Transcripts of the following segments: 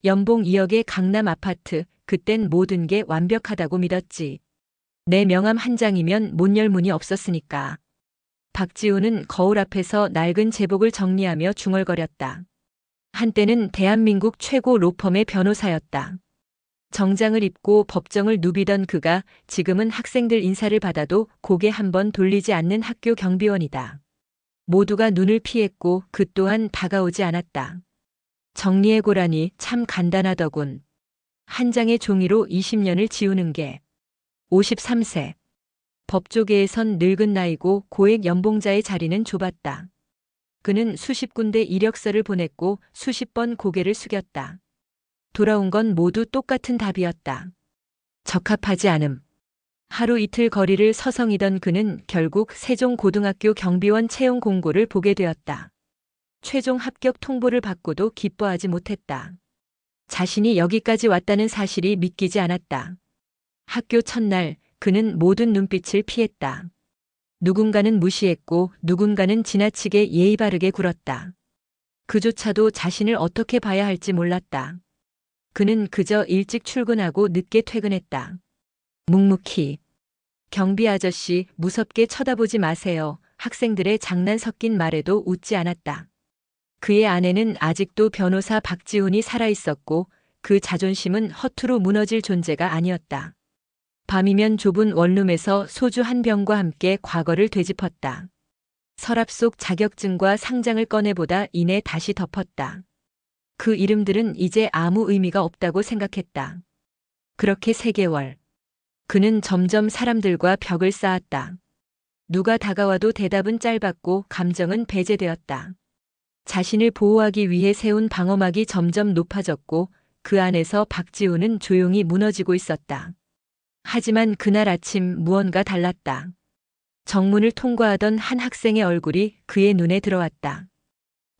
연봉 2억의 강남 아파트, 그땐 모든 게 완벽하다고 믿었지. 내 명함 한 장이면 못 열 문이 없었으니까. 박지우는 거울 앞에서 낡은 제복을 정리하며 중얼거렸다. 한때는 대한민국 최고 로펌의 변호사였다. 정장을 입고 법정을 누비던 그가 지금은 학생들 인사를 받아도 고개 한번 돌리지 않는 학교 경비원이다. 모두가 눈을 피했고 그 또한 다가오지 않았다. 정리해고라니 참 간단하더군. 한 장의 종이로 20년을 지우는 게. 53세. 법조계에선 늙은 나이고 고액 연봉자의 자리는 좁았다. 그는 수십 군데 이력서를 보냈고 수십 번 고개를 숙였다. 돌아온 건 모두 똑같은 답이었다. 적합하지 않음. 하루 이틀 거리를 서성이던 그는 결국 세종고등학교 경비원 채용 공고를 보게 되었다. 최종 합격 통보를 받고도 기뻐하지 못했다. 자신이 여기까지 왔다는 사실이 믿기지 않았다. 학교 첫날 그는 모든 눈빛을 피했다. 누군가는 무시했고 누군가는 지나치게 예의 바르게 굴었다. 그조차도 자신을 어떻게 봐야 할지 몰랐다. 그는 그저 일찍 출근하고 늦게 퇴근했다. 묵묵히. 경비 아저씨 무섭게 쳐다보지 마세요. 학생들의 장난 섞인 말에도 웃지 않았다. 그의 아내는 아직도 변호사 박지훈이 살아있었고 그 자존심은 허투루 무너질 존재가 아니었다. 밤이면 좁은 원룸에서 소주 한 병과 함께 과거를 되짚었다. 서랍 속 자격증과 상장을 꺼내보다 이내 다시 덮었다. 그 이름들은 이제 아무 의미가 없다고 생각했다. 그렇게 3개월. 그는 점점 사람들과 벽을 쌓았다. 누가 다가와도 대답은 짧았고 감정은 배제되었다. 자신을 보호하기 위해 세운 방어막이 점점 높아졌고 그 안에서 박지우는 조용히 무너지고 있었다. 하지만 그날 아침 무언가 달랐다. 정문을 통과하던 한 학생의 얼굴이 그의 눈에 들어왔다.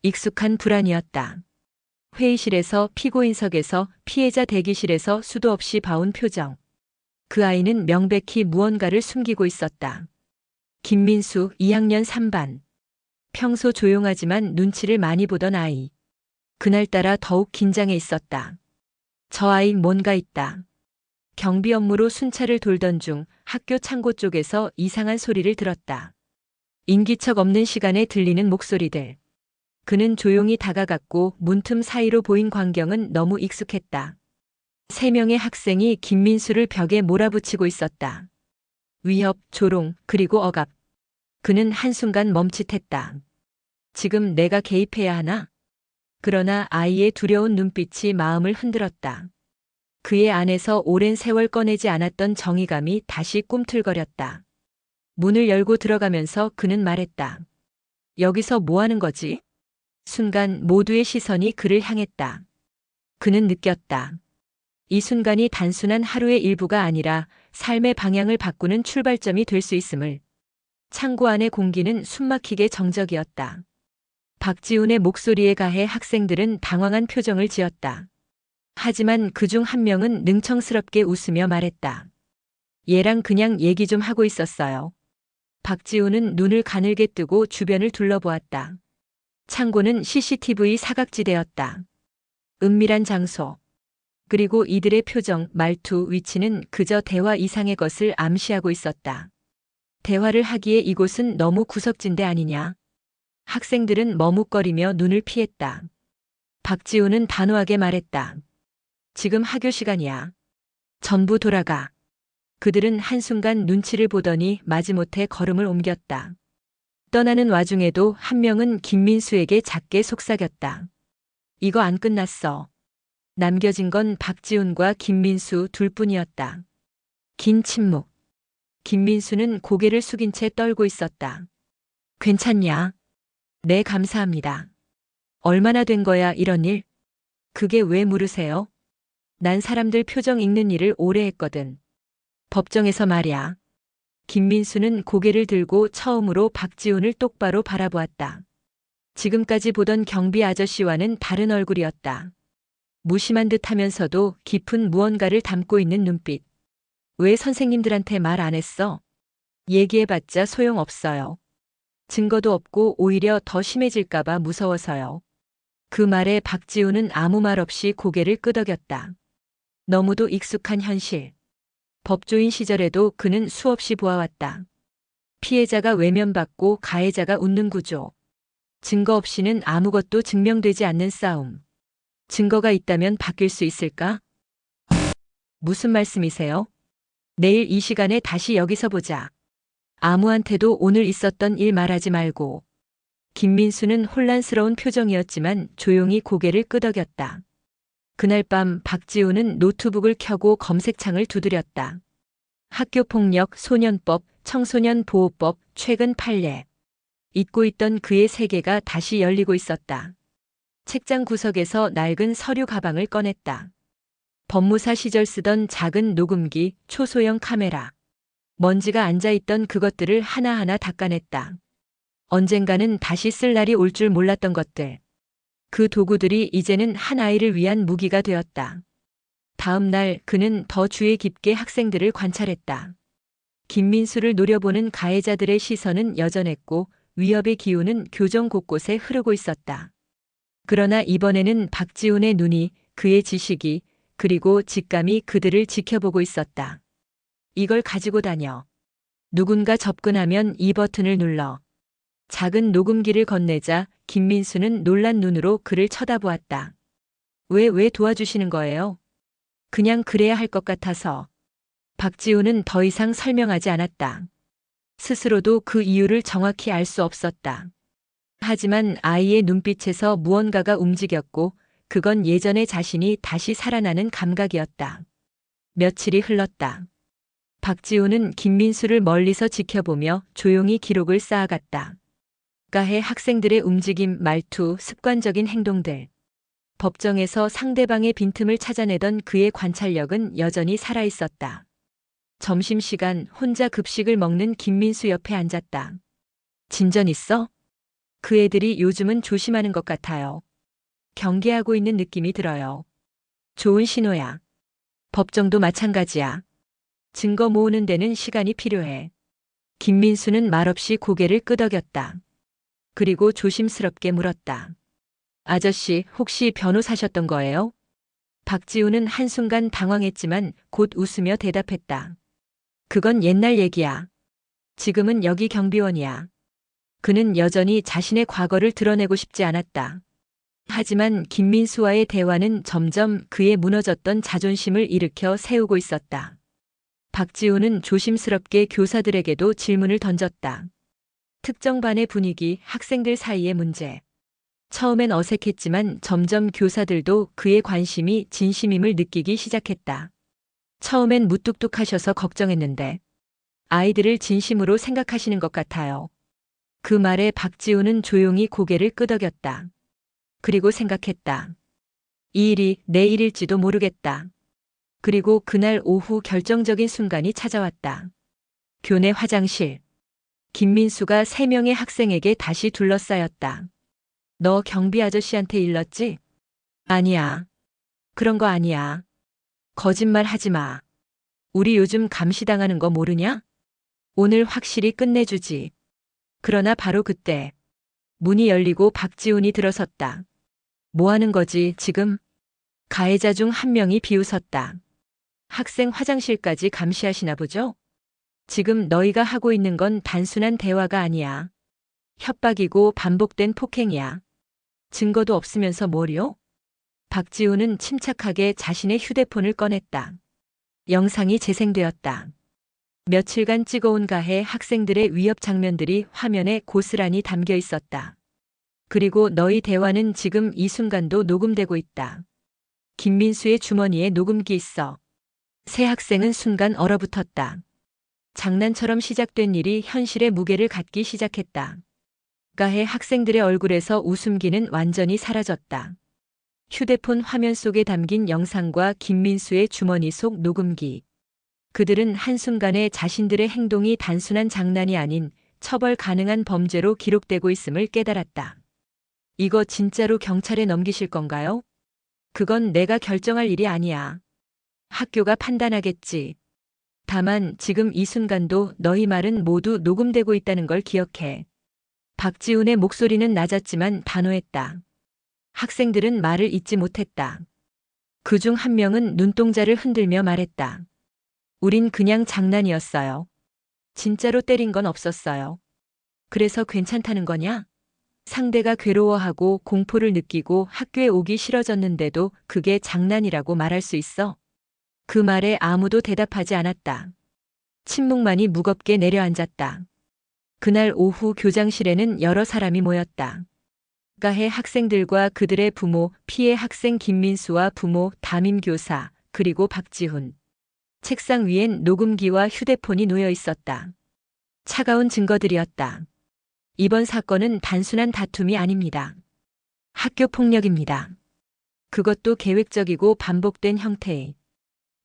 익숙한 불안이었다. 회의실에서, 피고인석에서, 피해자 대기실에서 수도 없이 봐온 표정. 그 아이는 명백히 무언가를 숨기고 있었다. 김민수 2학년 3반. 평소 조용하지만 눈치를 많이 보던 아이. 그날따라 더욱 긴장해 있었다. 저 아이 뭔가 있다. 경비 업무로 순찰을 돌던 중 학교 창고 쪽에서 이상한 소리를 들었다. 인기척 없는 시간에 들리는 목소리들. 그는 조용히 다가갔고 문틈 사이로 보인 광경은 너무 익숙했다. 3명의 학생이 김민수를 벽에 몰아붙이고 있었다. 위협, 조롱, 그리고 억압. 그는 한순간 멈칫했다. 지금 내가 개입해야 하나? 그러나 아이의 두려운 눈빛이 마음을 흔들었다. 그의 안에서 오랜 세월 꺼내지 않았던 정의감이 다시 꿈틀거렸다. 문을 열고 들어가면서 그는 말했다. 여기서 뭐 하는 거지? 순간 모두의 시선이 그를 향했다. 그는 느꼈다. 이 순간이 단순한 하루의 일부가 아니라 삶의 방향을 바꾸는 출발점이 될 수 있음을. 창고 안의 공기는 숨막히게 정적이었다. 박지훈의 목소리에 가해 학생들은 당황한 표정을 지었다. 하지만 그중 한 명은 능청스럽게 웃으며 말했다. 얘랑 그냥 얘기 좀 하고 있었어요. 박지훈은 눈을 가늘게 뜨고 주변을 둘러보았다. 창고는 CCTV 사각지대였다. 은밀한 장소. 그리고 이들의 표정, 말투, 위치는 그저 대화 이상의 것을 암시하고 있었다. 대화를 하기에 이곳은 너무 구석진데 아니냐. 학생들은 머뭇거리며 눈을 피했다. 박지훈은 단호하게 말했다. 지금 학교 시간이야. 전부 돌아가. 그들은 한순간 눈치를 보더니 마지못해 걸음을 옮겼다. 떠나는 와중에도 한 명은 김민수에게 작게 속삭였다. 이거 안 끝났어. 남겨진 건 박지훈과 김민수 둘뿐이었다. 긴 침묵. 김민수는 고개를 숙인 채 떨고 있었다. 괜찮냐? 네, 감사합니다. 얼마나 된 거야, 이런 일? 그게 왜 물으세요? 난 사람들 표정 읽는 일을 오래 했거든. 법정에서 말이야. 김민수는 고개를 들고 처음으로 박지훈을 똑바로 바라보았다. 지금까지 보던 경비 아저씨와는 다른 얼굴이었다. 무심한 듯 하면서도 깊은 무언가를 담고 있는 눈빛. 왜 선생님들한테 말 안 했어? 얘기해봤자 소용없어요. 증거도 없고 오히려 더 심해질까봐 무서워서요. 그 말에 박지우는 아무 말 없이 고개를 끄덕였다. 너무도 익숙한 현실. 법조인 시절에도 그는 수없이 보아왔다. 피해자가 외면받고 가해자가 웃는 구조. 증거 없이는 아무것도 증명되지 않는 싸움. 증거가 있다면 바뀔 수 있을까? 무슨 말씀이세요? 내일 이 시간에 다시 여기서 보자. 아무한테도 오늘 있었던 일 말하지 말고. 김민수는 혼란스러운 표정이었지만 조용히 고개를 끄덕였다. 그날 밤 박지우는 노트북을 켜고 검색창을 두드렸다. 학교폭력, 소년법, 청소년보호법, 최근 판례. 잊고 있던 그의 세계가 다시 열리고 있었다. 책장 구석에서 낡은 서류 가방을 꺼냈다. 법무사 시절 쓰던 작은 녹음기, 초소형 카메라. 먼지가 앉아있던 그것들을 하나하나 닦아냈다. 언젠가는 다시 쓸 날이 올 줄 몰랐던 것들. 그 도구들이 이제는 한 아이를 위한 무기가 되었다. 다음 날 그는 더 주의 깊게 학생들을 관찰했다. 김민수를 노려보는 가해자들의 시선은 여전했고 위협의 기운은 교정 곳곳에 흐르고 있었다. 그러나 이번에는 박지훈의 눈이, 그의 지식이, 그리고 직감이 그들을 지켜보고 있었다. 이걸 가지고 다녀. 누군가 접근하면 이 버튼을 눌러. 작은 녹음기를 건네자 김민수는 놀란 눈으로 그를 쳐다보았다. 왜 도와주시는 거예요? 그냥 그래야 할 것 같아서. 박지훈은 더 이상 설명하지 않았다. 스스로도 그 이유를 정확히 알 수 없었다. 하지만 아이의 눈빛에서 무언가가 움직였고 그건 예전의 자신이 다시 살아나는 감각이었다. 며칠이 흘렀다. 박지훈은 김민수를 멀리서 지켜보며 조용히 기록을 쌓아갔다. 가해 학생들의 움직임, 말투, 습관적인 행동들. 법정에서 상대방의 빈틈을 찾아내던 그의 관찰력은 여전히 살아있었다. 점심시간 혼자 급식을 먹는 김민수 옆에 앉았다. 진전 있어? 그 애들이 요즘은 조심하는 것 같아요. 경계하고 있는 느낌이 들어요. 좋은 신호야. 법정도 마찬가지야. 증거 모으는 데는 시간이 필요해. 김민수는 말없이 고개를 끄덕였다. 그리고 조심스럽게 물었다. 아저씨, 혹시 변호사셨던 거예요? 박지우는 한순간 당황했지만 곧 웃으며 대답했다. 그건 옛날 얘기야. 지금은 여기 경비원이야. 그는 여전히 자신의 과거를 드러내고 싶지 않았다. 하지만 김민수와의 대화는 점점 그의 무너졌던 자존심을 일으켜 세우고 있었다. 박지우는 조심스럽게 교사들에게도 질문을 던졌다. 특정 반의 분위기, 학생들 사이의 문제. 처음엔 어색했지만 점점 교사들도 그의 관심이 진심임을 느끼기 시작했다. 처음엔 무뚝뚝하셔서 걱정했는데 아이들을 진심으로 생각하시는 것 같아요. 그 말에 박지우는 조용히 고개를 끄덕였다. 그리고 생각했다. 이 일이 내 일일지도 모르겠다. 그리고 그날 오후 결정적인 순간이 찾아왔다. 교내 화장실. 김민수가 3명의 학생에게 다시 둘러싸였다. 너 경비 아저씨한테 일렀지? 아니야. 그런 거 아니야. 거짓말 하지 마. 우리 요즘 감시당하는 거 모르냐? 오늘 확실히 끝내주지. 그러나 바로 그때 문이 열리고 박지훈이 들어섰다. 뭐 하는 거지 지금? 가해자 중 한 명이 비웃었다. 학생 화장실까지 감시하시나 보죠? 지금 너희가 하고 있는 건 단순한 대화가 아니야. 협박이고 반복된 폭행이야. 증거도 없으면서 뭐요? 박지우는 침착하게 자신의 휴대폰을 꺼냈다. 영상이 재생되었다. 며칠간 찍어온 가해 학생들의 위협 장면들이 화면에 고스란히 담겨 있었다. 그리고 너희 대화는 지금 이 순간도 녹음되고 있다. 김민수의 주머니에 녹음기 있어. 새 학생은 순간 얼어붙었다. 장난처럼 시작된 일이 현실의 무게를 갖기 시작했다. 가해 학생들의 얼굴에서 웃음기는 완전히 사라졌다. 휴대폰 화면 속에 담긴 영상과 김민수의 주머니 속 녹음기. 그들은 한순간에 자신들의 행동이 단순한 장난이 아닌 처벌 가능한 범죄로 기록되고 있음을 깨달았다. 이거 진짜로 경찰에 넘기실 건가요? 그건 내가 결정할 일이 아니야. 학교가 판단하겠지. 다만 지금 이 순간도 너희 말은 모두 녹음되고 있다는 걸 기억해. 박지훈의 목소리는 낮았지만 단호했다. 학생들은 말을 잇지 못했다. 그중 한 명은 눈동자를 흔들며 말했다. 우린 그냥 장난이었어요. 진짜로 때린 건 없었어요. 그래서 괜찮다는 거냐? 상대가 괴로워하고 공포를 느끼고 학교에 오기 싫어졌는데도 그게 장난이라고 말할 수 있어? 그 말에 아무도 대답하지 않았다. 침묵만이 무겁게 내려앉았다. 그날 오후 교장실에는 여러 사람이 모였다. 가해 학생들과 그들의 부모, 피해 학생 김민수와 부모, 담임 교사, 그리고 박지훈. 책상 위엔 녹음기와 휴대폰이 놓여 있었다. 차가운 증거들이었다. 이번 사건은 단순한 다툼이 아닙니다. 학교 폭력입니다. 그것도 계획적이고 반복된 형태의.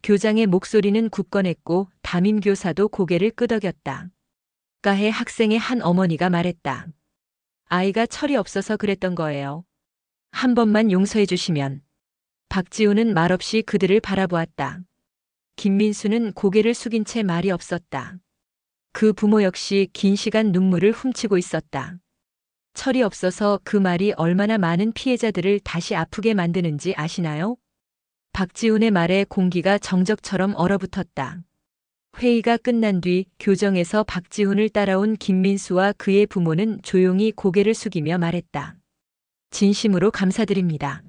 교장의 목소리는 굳건했고 담임 교사도 고개를 끄덕였다. 가해 학생의 한 어머니가 말했다. 아이가 철이 없어서 그랬던 거예요. 한 번만 용서해 주시면. 박지우는 말없이 그들을 바라보았다. 김민수는 고개를 숙인 채 말이 없었다. 그 부모 역시 긴 시간 눈물을 훔치고 있었다. 철이 없어서 그 말이 얼마나 많은 피해자들을 다시 아프게 만드는지 아시나요? 박지훈의 말에 공기가 정적처럼 얼어붙었다. 회의가 끝난 뒤 교정에서 박지훈을 따라온 김민수와 그의 부모는 조용히 고개를 숙이며 말했다. 진심으로 감사드립니다.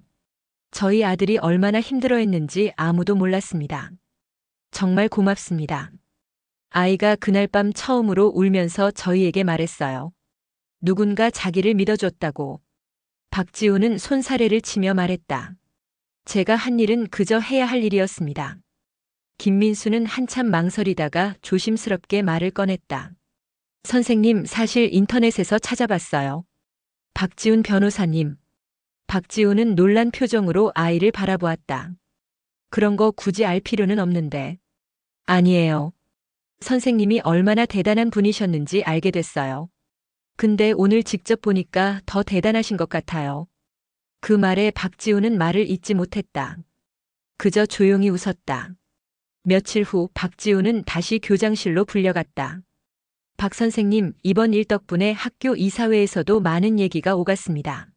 저희 아들이 얼마나 힘들어했는지 아무도 몰랐습니다. 정말 고맙습니다. 아이가 그날 밤 처음으로 울면서 저희에게 말했어요. 누군가 자기를 믿어줬다고. 박지훈은 손사래를 치며 말했다. 제가 한 일은 그저 해야 할 일이었습니다. 김민수는 한참 망설이다가 조심스럽게 말을 꺼냈다. 선생님, 사실 인터넷에서 찾아봤어요. 박지훈 변호사님. 박지훈은 놀란 표정으로 아이를 바라보았다. 그런 거 굳이 알 필요는 없는데. 아니에요. 선생님이 얼마나 대단한 분이셨는지 알게 됐어요. 근데 오늘 직접 보니까 더 대단하신 것 같아요. 그 말에 박지훈은 말을 잇지 못했다. 그저 조용히 웃었다. 며칠 후 박지훈은 다시 교장실로 불려갔다. 박 선생님, 이번 일 덕분에 학교 이사회에서도 많은 얘기가 오갔습니다.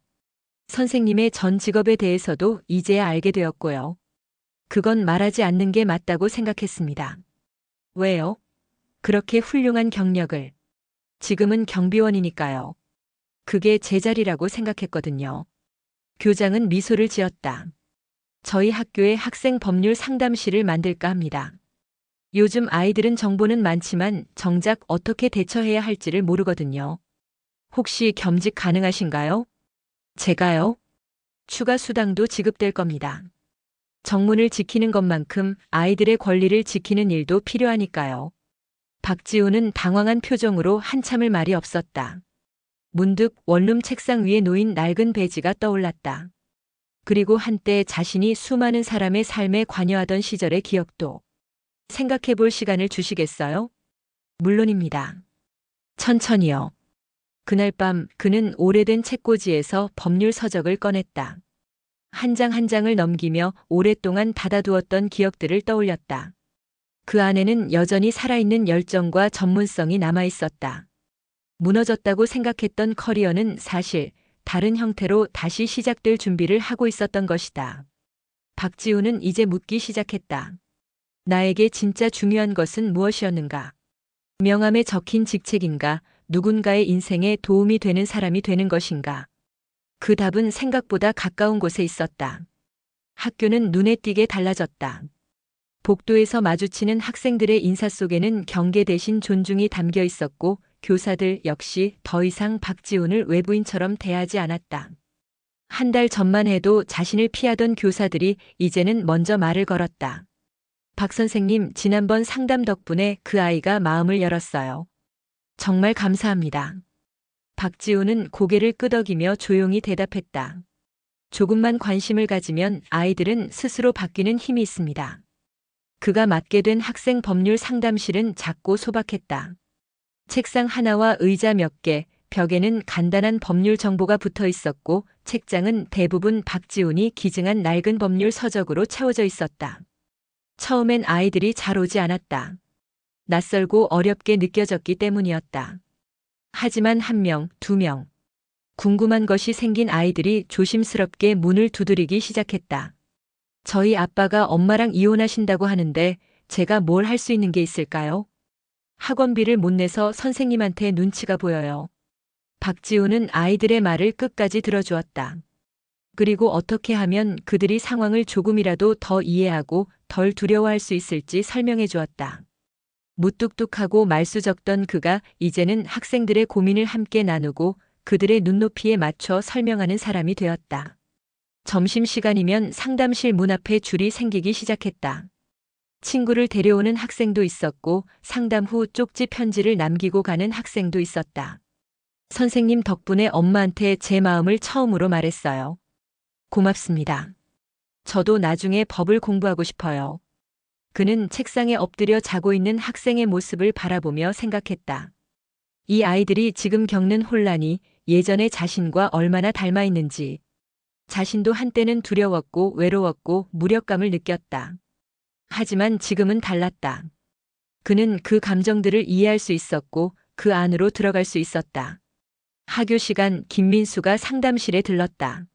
선생님의 전 직업에 대해서도 이제야 알게 되었고요. 그건 말하지 않는 게 맞다고 생각했습니다. 왜요? 그렇게 훌륭한 경력을. 지금은 경비원이니까요. 그게 제 자리라고 생각했거든요. 교장은 미소를 지었다. 저희 학교에 학생 법률 상담실을 만들까 합니다. 요즘 아이들은 정보는 많지만 정작 어떻게 대처해야 할지를 모르거든요. 혹시 겸직 가능하신가요? 제가요? 추가 수당도 지급될 겁니다. 정문을 지키는 것만큼 아이들의 권리를 지키는 일도 필요하니까요. 박지훈은 당황한 표정으로 한참을 말이 없었다. 문득 원룸 책상 위에 놓인 낡은 배지가 떠올랐다. 그리고 한때 자신이 수많은 사람의 삶에 관여하던 시절의 기억도. 생각해 볼 시간을 주시겠어요? 물론입니다. 천천히요. 그날 밤 그는 오래된 책꽂이에서 법률 서적을 꺼냈다. 한 장 한 장을 넘기며 오랫동안 닫아두었던 기억들을 떠올렸다. 그 안에는 여전히 살아있는 열정과 전문성이 남아있었다. 무너졌다고 생각했던 커리어는 사실 다른 형태로 다시 시작될 준비를 하고 있었던 것이다. 박지훈은 이제 묻기 시작했다. 나에게 진짜 중요한 것은 무엇이었는가? 명함에 적힌 직책인가? 누군가의 인생에 도움이 되는 사람이 되는 것인가? 그 답은 생각보다 가까운 곳에 있었다. 학교는 눈에 띄게 달라졌다. 복도에서 마주치는 학생들의 인사 속에는 경계 대신 존중이 담겨 있었고 교사들 역시 더 이상 박지훈을 외부인처럼 대하지 않았다. 한 달 전만 해도 자신을 피하던 교사들이 이제는 먼저 말을 걸었다. 박 선생님, 지난번 상담 덕분에 그 아이가 마음을 열었어요. 정말 감사합니다. 박지훈은 고개를 끄덕이며 조용히 대답했다. 조금만 관심을 가지면 아이들은 스스로 바뀌는 힘이 있습니다. 그가 맡게 된 학생 법률 상담실은 작고 소박했다. 책상 하나와 의자 몇 개, 벽에는 간단한 법률 정보가 붙어 있었고 책장은 대부분 박지훈이 기증한 낡은 법률 서적으로 채워져 있었다. 처음엔 아이들이 잘 오지 않았다. 낯설고 어렵게 느껴졌기 때문이었다. 하지만 한 명, 두 명. 궁금한 것이 생긴 아이들이 조심스럽게 문을 두드리기 시작했다. 저희 아빠가 엄마랑 이혼하신다고 하는데 제가 뭘 할 수 있는 게 있을까요? 학원비를 못 내서 선생님한테 눈치가 보여요. 박지우는 아이들의 말을 끝까지 들어주었다. 그리고 어떻게 하면 그들이 상황을 조금이라도 더 이해하고 덜 두려워할 수 있을지 설명해 주었다. 무뚝뚝하고 말수적던 그가 이제는 학생들의 고민을 함께 나누고 그들의 눈높이에 맞춰 설명하는 사람이 되었다. 점심시간이면 상담실 문 앞에 줄이 생기기 시작했다. 친구를 데려오는 학생도 있었고 상담 후 쪽지 편지를 남기고 가는 학생도 있었다. 선생님 덕분에 엄마한테 제 마음을 처음으로 말했어요. 고맙습니다. 저도 나중에 법을 공부하고 싶어요. 그는 책상에 엎드려 자고 있는 학생의 모습을 바라보며 생각했다. 이 아이들이 지금 겪는 혼란이 예전의 자신과 얼마나 닮아 있는지. 자신도 한때는 두려웠고 외로웠고 무력감을 느꼈다. 하지만 지금은 달랐다. 그는 그 감정들을 이해할 수 있었고 그 안으로 들어갈 수 있었다. 학교 시간 김민수가 상담실에 들렀다.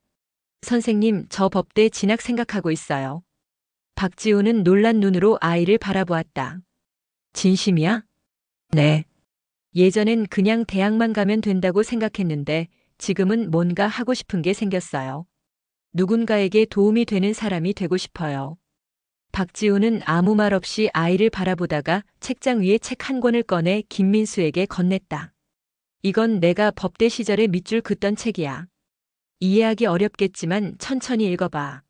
선생님, 저 법대 진학 생각하고 있어요. 박지우는 놀란 눈으로 아이를 바라보았다. 진심이야? 네. 예전엔 그냥 대학만 가면 된다고 생각했는데 지금은 뭔가 하고 싶은 게 생겼어요. 누군가에게 도움이 되는 사람이 되고 싶어요. 박지우는 아무 말 없이 아이를 바라보다가 책장 위에 책 한 권을 꺼내 김민수에게 건넸다. 이건 내가 법대 시절에 밑줄 긋던 책이야. 이해하기 어렵겠지만 천천히 읽어봐.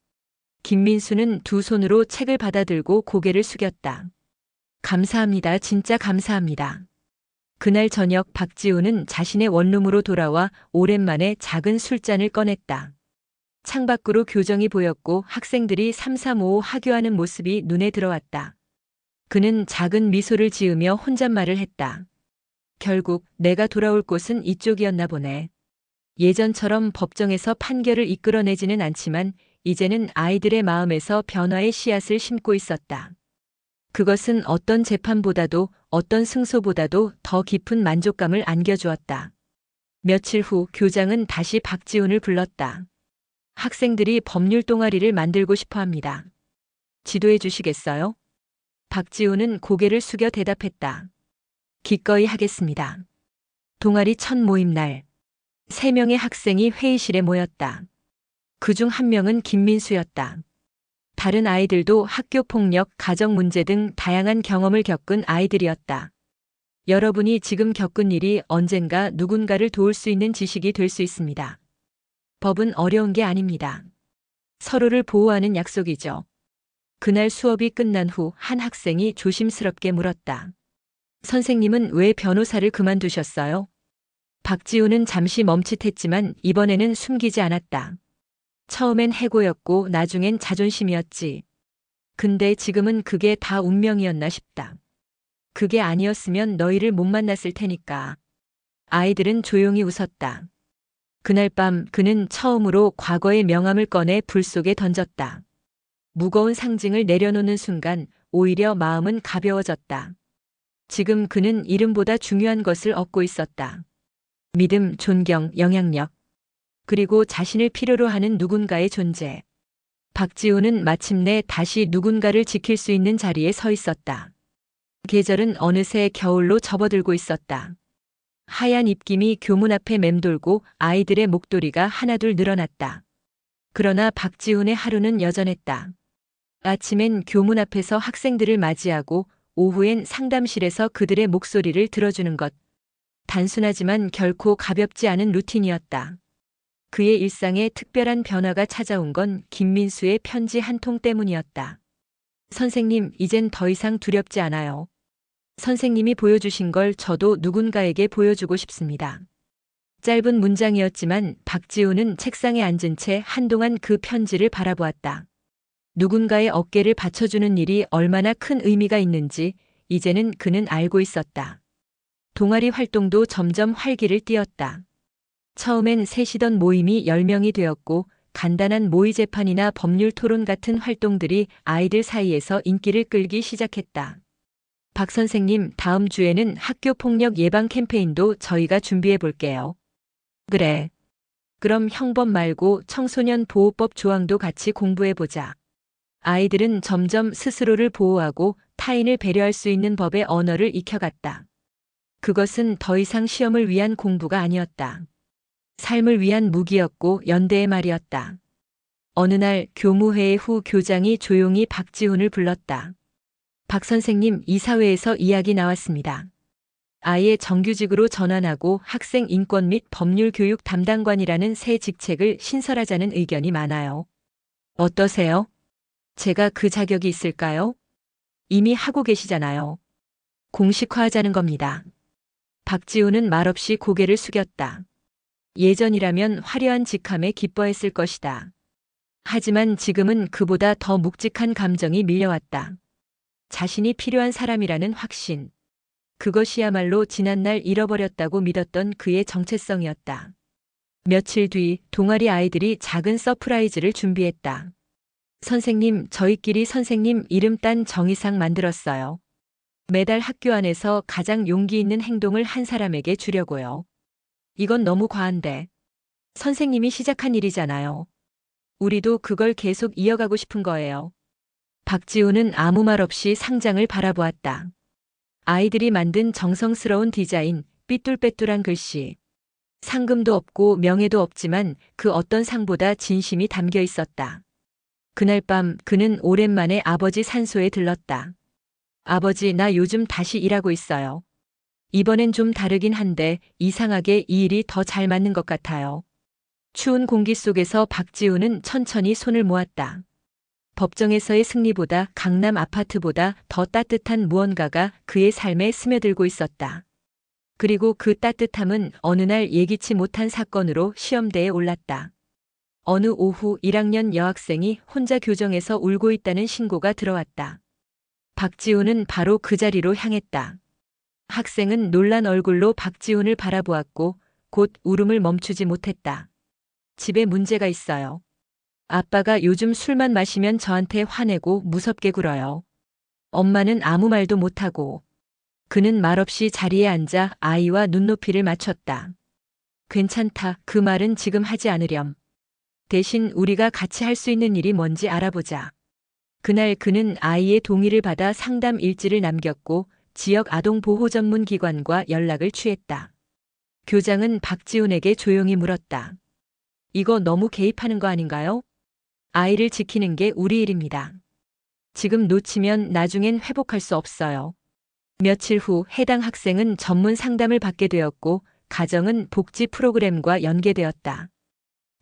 김민수는 두 손으로 책을 받아들고 고개를 숙였다. 감사합니다. 진짜 감사합니다. 그날 저녁 박지우는 자신의 원룸으로 돌아와 오랜만에 작은 술잔을 꺼냈다. 창밖으로 교정이 보였고 학생들이 삼삼오오 하교하는 모습이 눈에 들어왔다. 그는 작은 미소를 지으며 혼잣말을 했다. 결국 내가 돌아올 곳은 이쪽이었나 보네. 예전처럼 법정에서 판결을 이끌어내지는 않지만 이제는 아이들의 마음에서 변화의 씨앗을 심고 있었다. 그것은 어떤 재판보다도 어떤 승소보다도 더 깊은 만족감을 안겨주었다. 며칠 후 교장은 다시 박지훈을 불렀다. 학생들이 법률 동아리를 만들고 싶어 합니다. 지도해 주시겠어요? 박지훈은 고개를 숙여 대답했다. 기꺼이 하겠습니다. 동아리 첫 모임 날, 3명의 학생이 회의실에 모였다. 그중 한 명은 김민수였다. 다른 아이들도 학교 폭력, 가정 문제 등 다양한 경험을 겪은 아이들이었다. 여러분이 지금 겪은 일이 언젠가 누군가를 도울 수 있는 지식이 될 수 있습니다. 법은 어려운 게 아닙니다. 서로를 보호하는 약속이죠. 그날 수업이 끝난 후 한 학생이 조심스럽게 물었다. 선생님은 왜 변호사를 그만두셨어요? 박지우는 잠시 멈칫했지만 이번에는 숨기지 않았다. 처음엔 해고였고 나중엔 자존심이었지. 근데 지금은 그게 다 운명이었나 싶다. 그게 아니었으면 너희를 못 만났을 테니까. 아이들은 조용히 웃었다. 그날 밤 그는 처음으로 과거의 명함을 꺼내 불 속에 던졌다. 무거운 상징을 내려놓는 순간 오히려 마음은 가벼워졌다. 지금 그는 이름보다 중요한 것을 얻고 있었다. 믿음, 존경, 영향력. 그리고 자신을 필요로 하는 누군가의 존재. 박지우는 마침내 다시 누군가를 지킬 수 있는 자리에 서 있었다. 계절은 어느새 겨울로 접어들고 있었다. 하얀 입김이 교문 앞에 맴돌고 아이들의 목도리가 하나둘 늘어났다. 그러나 박지훈의 하루는 여전했다. 아침엔 교문 앞에서 학생들을 맞이하고 오후엔 상담실에서 그들의 목소리를 들어주는 것. 단순하지만 결코 가볍지 않은 루틴이었다. 그의 일상에 특별한 변화가 찾아온 건 김민수의 편지 한 통 때문이었다. 선생님, 이젠 더 이상 두렵지 않아요. 선생님이 보여주신 걸 저도 누군가에게 보여주고 싶습니다. 짧은 문장이었지만 박지우는 책상에 앉은 채 한동안 그 편지를 바라보았다. 누군가의 어깨를 받쳐주는 일이 얼마나 큰 의미가 있는지 이제는 그는 알고 있었다. 동아리 활동도 점점 활기를 띠었다. 처음엔 셋이던 모임이 10명이 되었고 간단한 모의 재판이나 법률 토론 같은 활동들이 아이들 사이에서 인기를 끌기 시작했다. 박 선생님, 다음 주에는 학교 폭력 예방 캠페인도 저희가 준비해 볼게요. 그래. 그럼 형법 말고 청소년 보호법 조항도 같이 공부해보자. 아이들은 점점 스스로를 보호하고 타인을 배려할 수 있는 법의 언어를 익혀갔다. 그것은 더 이상 시험을 위한 공부가 아니었다. 삶을 위한 무기였고 연대의 말이었다. 어느 날 교무회의 후 교장이 조용히 박지훈을 불렀다. 박 선생님, 이사회에서 이야기 나왔습니다. 아예 정규직으로 전환하고 학생 인권 및 법률 교육 담당관이라는 새 직책을 신설하자는 의견이 많아요. 어떠세요? 제가 그 자격이 있을까요? 이미 하고 계시잖아요. 공식화하자는 겁니다. 박지훈은 말없이 고개를 숙였다. 예전이라면 화려한 직함에 기뻐했을 것이다. 하지만 지금은 그보다 더 묵직한 감정이 밀려왔다. 자신이 필요한 사람이라는 확신. 그것이야말로 지난날 잃어버렸다고 믿었던 그의 정체성이었다. 며칠 뒤 동아리 아이들이 작은 서프라이즈를 준비했다. 선생님, 저희끼리 선생님 이름 딴 정의상 만들었어요. 매달 학교 안에서 가장 용기 있는 행동을 한 사람에게 주려고요. 이건 너무 과한데. 선생님이 시작한 일이잖아요. 우리도 그걸 계속 이어가고 싶은 거예요. 박지훈은 아무 말 없이 상장을 바라보았다. 아이들이 만든 정성스러운 디자인, 삐뚤빼뚤한 글씨. 상금도 없고 명예도 없지만 그 어떤 상보다 진심이 담겨 있었다. 그날 밤 그는 오랜만에 아버지 산소에 들렀다. 아버지, 나 요즘 다시 일하고 있어요. 이번엔 좀 다르긴 한데 이상하게 이 일이 더 잘 맞는 것 같아요. 추운 공기 속에서 박지훈은 천천히 손을 모았다. 법정에서의 승리보다 강남 아파트보다 더 따뜻한 무언가가 그의 삶에 스며들고 있었다. 그리고 그 따뜻함은 어느 날 예기치 못한 사건으로 시험대에 올랐다. 어느 오후 1학년 여학생이 혼자 교정에서 울고 있다는 신고가 들어왔다. 박지훈은 바로 그 자리로 향했다. 학생은 놀란 얼굴로 박지훈을 바라보았고 곧 울음을 멈추지 못했다. 집에 문제가 있어요. 아빠가 요즘 술만 마시면 저한테 화내고 무섭게 굴어요. 엄마는 아무 말도 못하고. 그는 말없이 자리에 앉아 아이와 눈높이를 맞췄다. 괜찮다. 그 말은 지금 하지 않으렴. 대신 우리가 같이 할 수 있는 일이 뭔지 알아보자. 그날 그는 아이의 동의를 받아 상담 일지를 남겼고 지역 아동보호전문기관과 연락을 취했다. 교장은 박지훈에게 조용히 물었다. 이거 너무 개입하는 거 아닌가요? 아이를 지키는 게 우리 일입니다. 지금 놓치면 나중엔 회복할 수 없어요. 며칠 후 해당 학생은 전문 상담을 받게 되었고 가정은 복지 프로그램과 연계되었다.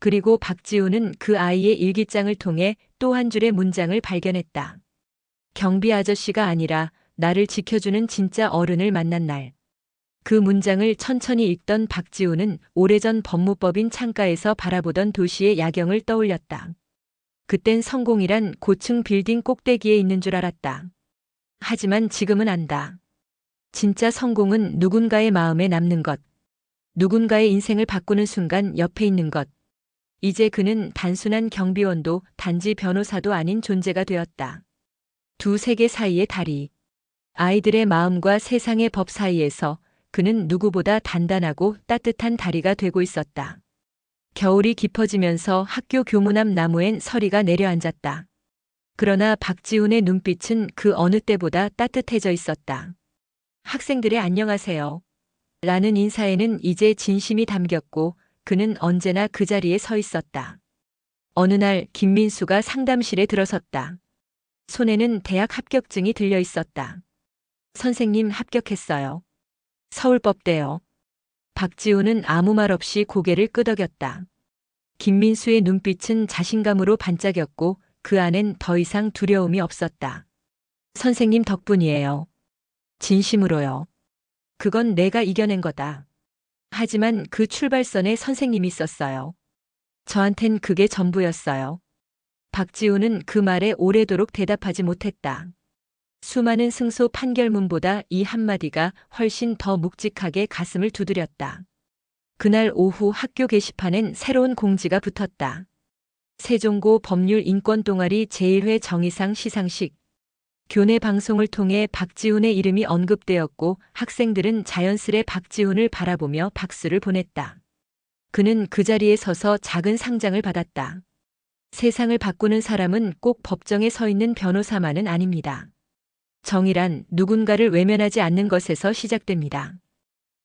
그리고 박지훈은 그 아이의 일기장을 통해 또 한 줄의 문장을 발견했다. 경비 아저씨가 아니라 나를 지켜주는 진짜 어른을 만난 날. 그 문장을 천천히 읽던 박지훈은 오래전 법무법인 창가에서 바라보던 도시의 야경을 떠올렸다. 그땐 성공이란 고층 빌딩 꼭대기에 있는 줄 알았다. 하지만 지금은 안다. 진짜 성공은 누군가의 마음에 남는 것. 누군가의 인생을 바꾸는 순간 옆에 있는 것. 이제 그는 단순한 경비원도 단지 변호사도 아닌 존재가 되었다. 두 세계 사이의 다리. 아이들의 마음과 세상의 법 사이에서 그는 누구보다 단단하고 따뜻한 다리가 되고 있었다. 겨울이 깊어지면서 학교 교문 앞 나무엔 서리가 내려앉았다. 그러나 박지훈의 눈빛은 그 어느 때보다 따뜻해져 있었다. 학생들의 안녕하세요. 라는 인사에는 이제 진심이 담겼고 그는 언제나 그 자리에 서 있었다. 어느 날 김민수가 상담실에 들어섰다. 손에는 대학 합격증이 들려 있었다. 선생님, 합격했어요. 서울법대요. 박지훈은 아무 말 없이 고개를 끄덕였다. 김민수의 눈빛은 자신감으로 반짝였고 그 안엔 더 이상 두려움이 없었다. 선생님 덕분이에요. 진심으로요. 그건 내가 이겨낸 거다. 하지만 그 출발선에 선생님이 있었어요. 저한텐 그게 전부였어요. 박지훈은 그 말에 오래도록 대답하지 못했다. 수많은 승소 판결문보다 이 한마디가 훨씬 더 묵직하게 가슴을 두드렸다. 그날 오후 학교 게시판엔 새로운 공지가 붙었다. 세종고 법률 인권 동아리 제1회 정의상 시상식. 교내 방송을 통해 박지훈의 이름이 언급되었고 학생들은 자연스레 박지훈을 바라보며 박수를 보냈다. 그는 그 자리에 서서 작은 상장을 받았다. 세상을 바꾸는 사람은 꼭 법정에 서 있는 변호사만은 아닙니다. 정의란 누군가를 외면하지 않는 것에서 시작됩니다.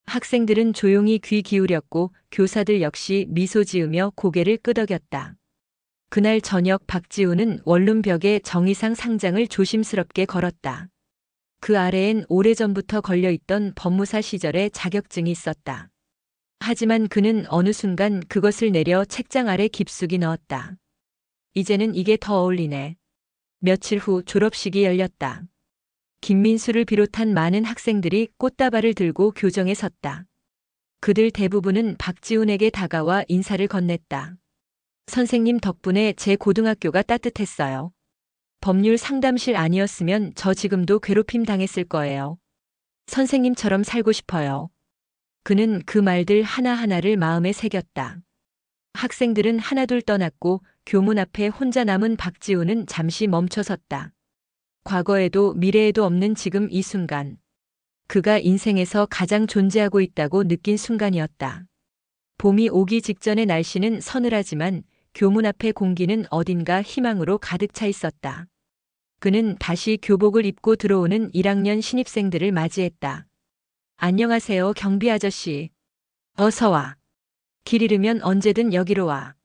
학생들은 조용히 귀 기울였고 교사들 역시 미소 지으며 고개를 끄덕였다. 그날 저녁 박지우는 원룸벽에 정의상 상장을 조심스럽게 걸었다. 그 아래엔 오래전부터 걸려있던 법무사 시절의 자격증이 있었다. 하지만 그는 어느 순간 그것을 내려 책장 아래 깊숙이 넣었다. 이제는 이게 더 어울리네. 며칠 후 졸업식이 열렸다. 김민수를 비롯한 많은 학생들이 꽃다발을 들고 교정에 섰다. 그들 대부분은 박지훈에게 다가와 인사를 건넸다. 선생님 덕분에 제 고등학교가 따뜻했어요. 법률 상담실 아니었으면 저 지금도 괴롭힘 당했을 거예요. 선생님처럼 살고 싶어요. 그는 그 말들 하나하나를 마음에 새겼다. 학생들은 하나둘 떠났고 교문 앞에 혼자 남은 박지훈은 잠시 멈춰섰다. 과거에도 미래에도 없는 지금 이 순간. 그가 인생에서 가장 존재하고 있다고 느낀 순간이었다. 봄이 오기 직전의 날씨는 서늘하지만 교문 앞의 공기는 어딘가 희망으로 가득 차 있었다. 그는 다시 교복을 입고 들어오는 1학년 신입생들을 맞이했다. 안녕하세요, 경비 아저씨. 어서 와. 길 잃으면 언제든 여기로 와.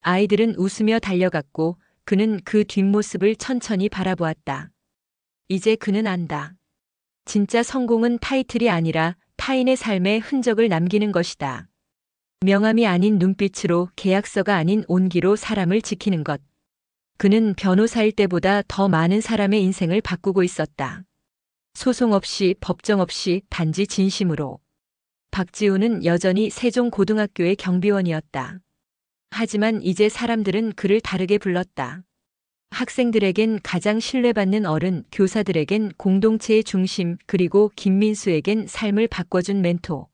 아이들은 웃으며 달려갔고 그는 그 뒷모습을 천천히 바라보았다. 이제 그는 안다. 진짜 성공은 타이틀이 아니라 타인의 삶에 흔적을 남기는 것이다. 명함이 아닌 눈빛으로, 계약서가 아닌 온기로 사람을 지키는 것. 그는 변호사일 때보다 더 많은 사람의 인생을 바꾸고 있었다. 소송 없이, 법정 없이, 단지 진심으로. 박지우는 여전히 세종고등학교의 경비원이었다. 하지만 이제 사람들은 그를 다르게 불렀다. 학생들에겐 가장 신뢰받는 어른, 교사들에겐 공동체의 중심, 그리고 김민수에겐 삶을 바꿔준 멘토.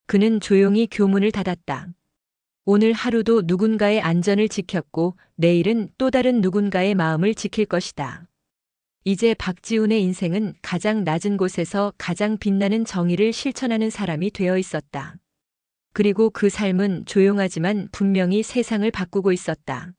그는 조용히 교문을 닫았다. 오늘 하루도 누군가의 안전을 지켰고 내일은 또 다른 누군가의 마음을 지킬 것이다. 이제 박지훈의 인생은 가장 낮은 곳에서 가장 빛나는 정의를 실천하는 사람이 되어 있었다. 그리고 그 삶은 조용하지만 분명히 세상을 바꾸고 있었다.